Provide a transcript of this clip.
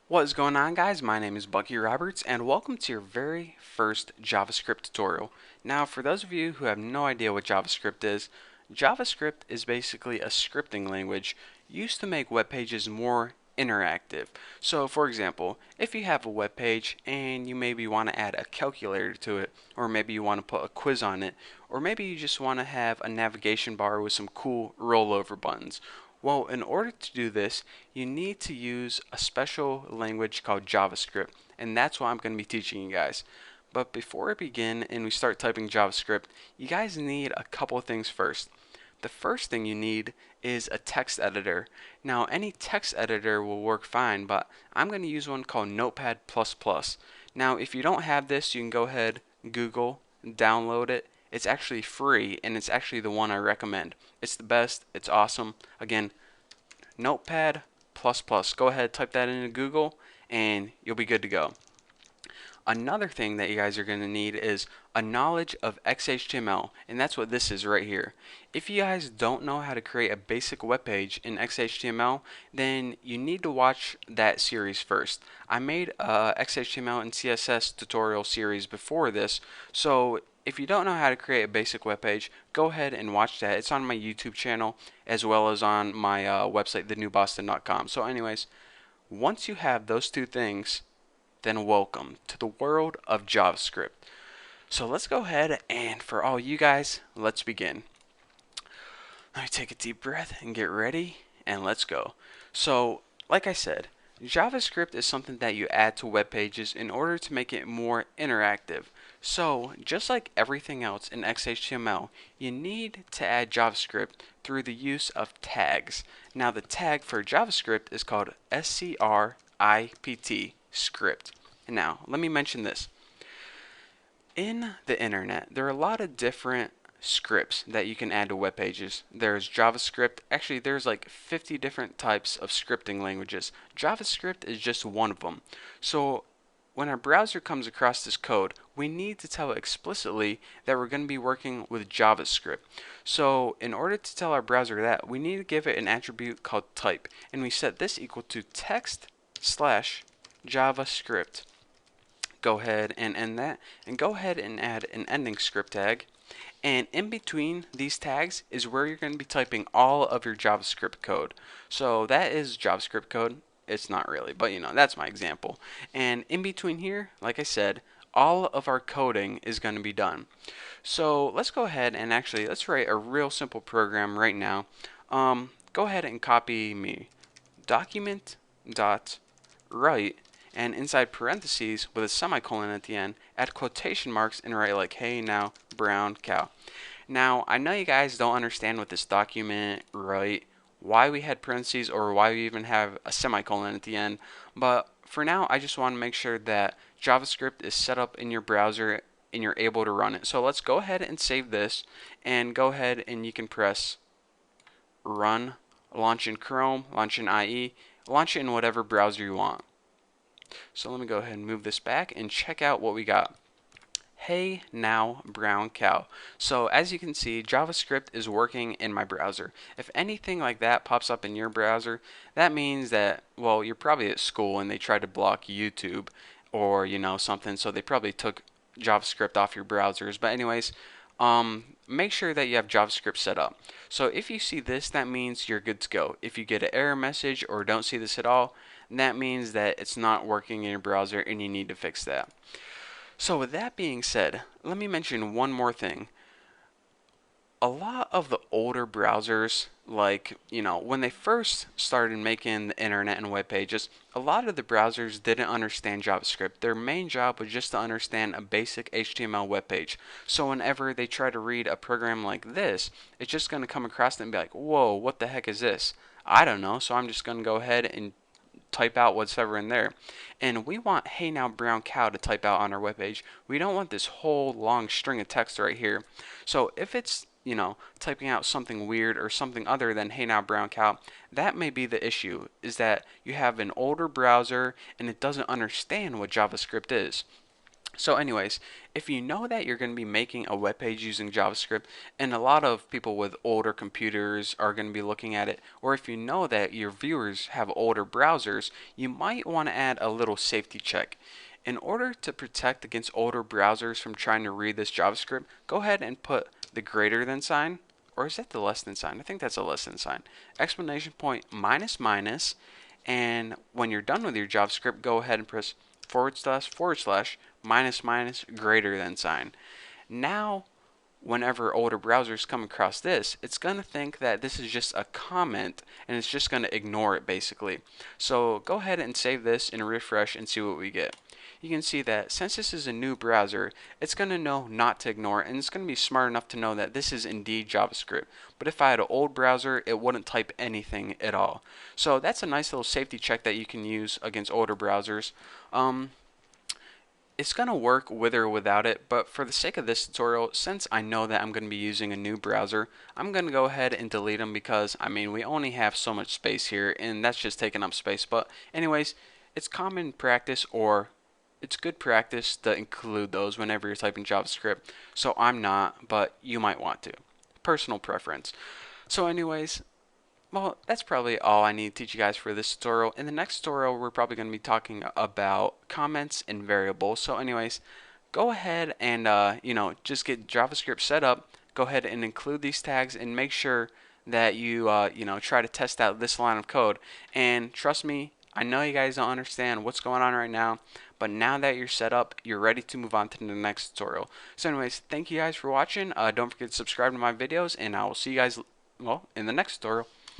What is going on, guys? My name is Bucky Roberts and welcome to your very first JavaScript tutorial. Now, for those of you who have no idea what JavaScript is basically a scripting language used to make web pages more interactive. So, for example, if you have a web page and you maybe want to add a calculator to it, or maybe you want to put a quiz on it, or maybe you just want to have a navigation bar with some cool rollover buttons. Well, in order to do this, you need to use a special language called JavaScript, and that's what I'm going to be teaching you guys. But before we begin and we start typing JavaScript, you guys need a couple of things first. The first thing you need is a text editor. Now, any text editor will work fine, but I'm going to use one called Notepad++. Now, if you don't have this, you can go ahead, Google, download it. It's actually free, and it's actually the one I recommend. It's the best. It's awesome. Again, Notepad++. Go ahead, type that into Google, and you'll be good to go. Another thing that you guys are going to need is a knowledge of XHTML, and that's what this is right here. If you guys don't know how to create a basic web page in XHTML, then you need to watch that series first. I made a XHTML and CSS tutorial series before this, so if you don't know how to create a basic web page, go ahead and watch that. It's on my YouTube channel as well as on my website, thenewboston.com. So anyways, once you have those two things, then welcome to the world of JavaScript. So let's go ahead and for all you guys, let's begin. Let me take a deep breath and get ready, and let's go. So, like I said, JavaScript is something that you add to web pages in order to make it more interactive. So, just like everything else in XHTML, you need to add JavaScript through the use of tags. Now, the tag for JavaScript is called script, script. And now, let me mention this. In the internet, there are a lot of different scripts that you can add to web pages. There's JavaScript. Actually, there's like 50 different types of scripting languages. JavaScript is just one of them. So when our browser comes across this code, we need to tell it explicitly that we're going to be working with JavaScript. So in order to tell our browser that, we need to give it an attribute called type, and we set this equal to text/JavaScript. Go ahead and end that, and go ahead and add an ending script tag. And in between these tags is where you're going to be typing all of your JavaScript code. So that is JavaScript code. It's not really, but that's my example. And in between here, like I said, all of our coding is going to be done. So let's go ahead and actually let's write a real simple program right now. Go ahead and copy me document.write, and inside parentheses with a semicolon at the end, add quotation marks and write like, hey now, brown cow. Now, I know you guys don't understand with this document, right, why we had parentheses or why we even have a semicolon at the end, but for now, I just want to make sure that JavaScript is set up in your browser and you're able to run it. So let's go ahead and save this, and go ahead and you can press run, launch in Chrome, launch in IE, launch it in whatever browser you want. So let me go ahead and move this back and check out what we got. Hey now, brown cow. So as you can see, JavaScript is working in my browser. If anything like that pops up in your browser, that means that, well, you're probably at school and they tried to block YouTube or something, so they probably took JavaScript off your browsers. But anyways, make sure that you have JavaScript set up. So if you see this, that means you're good to go. If you get an error message or don't see this at all, that means that it's not working in your browser and you need to fix that. So with that being said, let me mention one more thing. A lot of the older browsers, like, when they first started making the internet and web pages, a lot of the browsers didn't understand JavaScript. Their main job was just to understand a basic HTML web page. So whenever they try to read a program like this, it's just going to come across them and be like, whoa, what the heck is this? I don't know, so I'm just going to go ahead and type out whatever in there. And we want hey now brown cow to type out on our webpage. We don't want this whole long string of text right here. So if it's typing out something weird or something other than hey now brown cow, that may be the issue, is that you have an older browser and it doesn't understand what JavaScript is. So anyways, if you know that you're going to be making a web page using JavaScript, and a lot of people with older computers are going to be looking at it, or if you know that your viewers have older browsers, you might want to add a little safety check. In order to protect against older browsers from trying to read this JavaScript, go ahead and put the greater than sign, or is that the less than sign? I think that's a less than sign. Exclamation point minus minus, and when you're done with your JavaScript, go ahead and press forward slash minus minus greater than sign. Now, whenever older browsers come across this, it's going to think that this is just a comment and it's just going to ignore it basically. So go ahead and save this and refresh and see what we get. You can see that since this is a new browser, it's going to know not to ignore it, and it's going to be smart enough to know that this is indeed JavaScript. But if I had an old browser, it wouldn't type anything at all. So that's a nice little safety check that you can use against older browsers. It's going to work with or without it, but for the sake of this tutorial, since I know that I'm going to be using a new browser, I'm going to go ahead and delete them because, I mean, we only have so much space here, and that's just taking up space. But anyways, it's common practice, or it's good practice to include those whenever you're typing JavaScript. So I'm not, but you might want to. Personal preference. So anyways, well, that's probably all I need to teach you guys for this tutorial. In the next tutorial, we're probably going to be talking about comments and variables. So anyways, go ahead and, just get JavaScript set up. Go ahead and include these tags and make sure that you, try to test out this line of code. And trust me, I know you guys don't understand what's going on right now, but now that you're set up, you're ready to move on to the next tutorial. So anyways, thank you guys for watching. Don't forget to subscribe to my videos, and I will see you guys, well, in the next tutorial.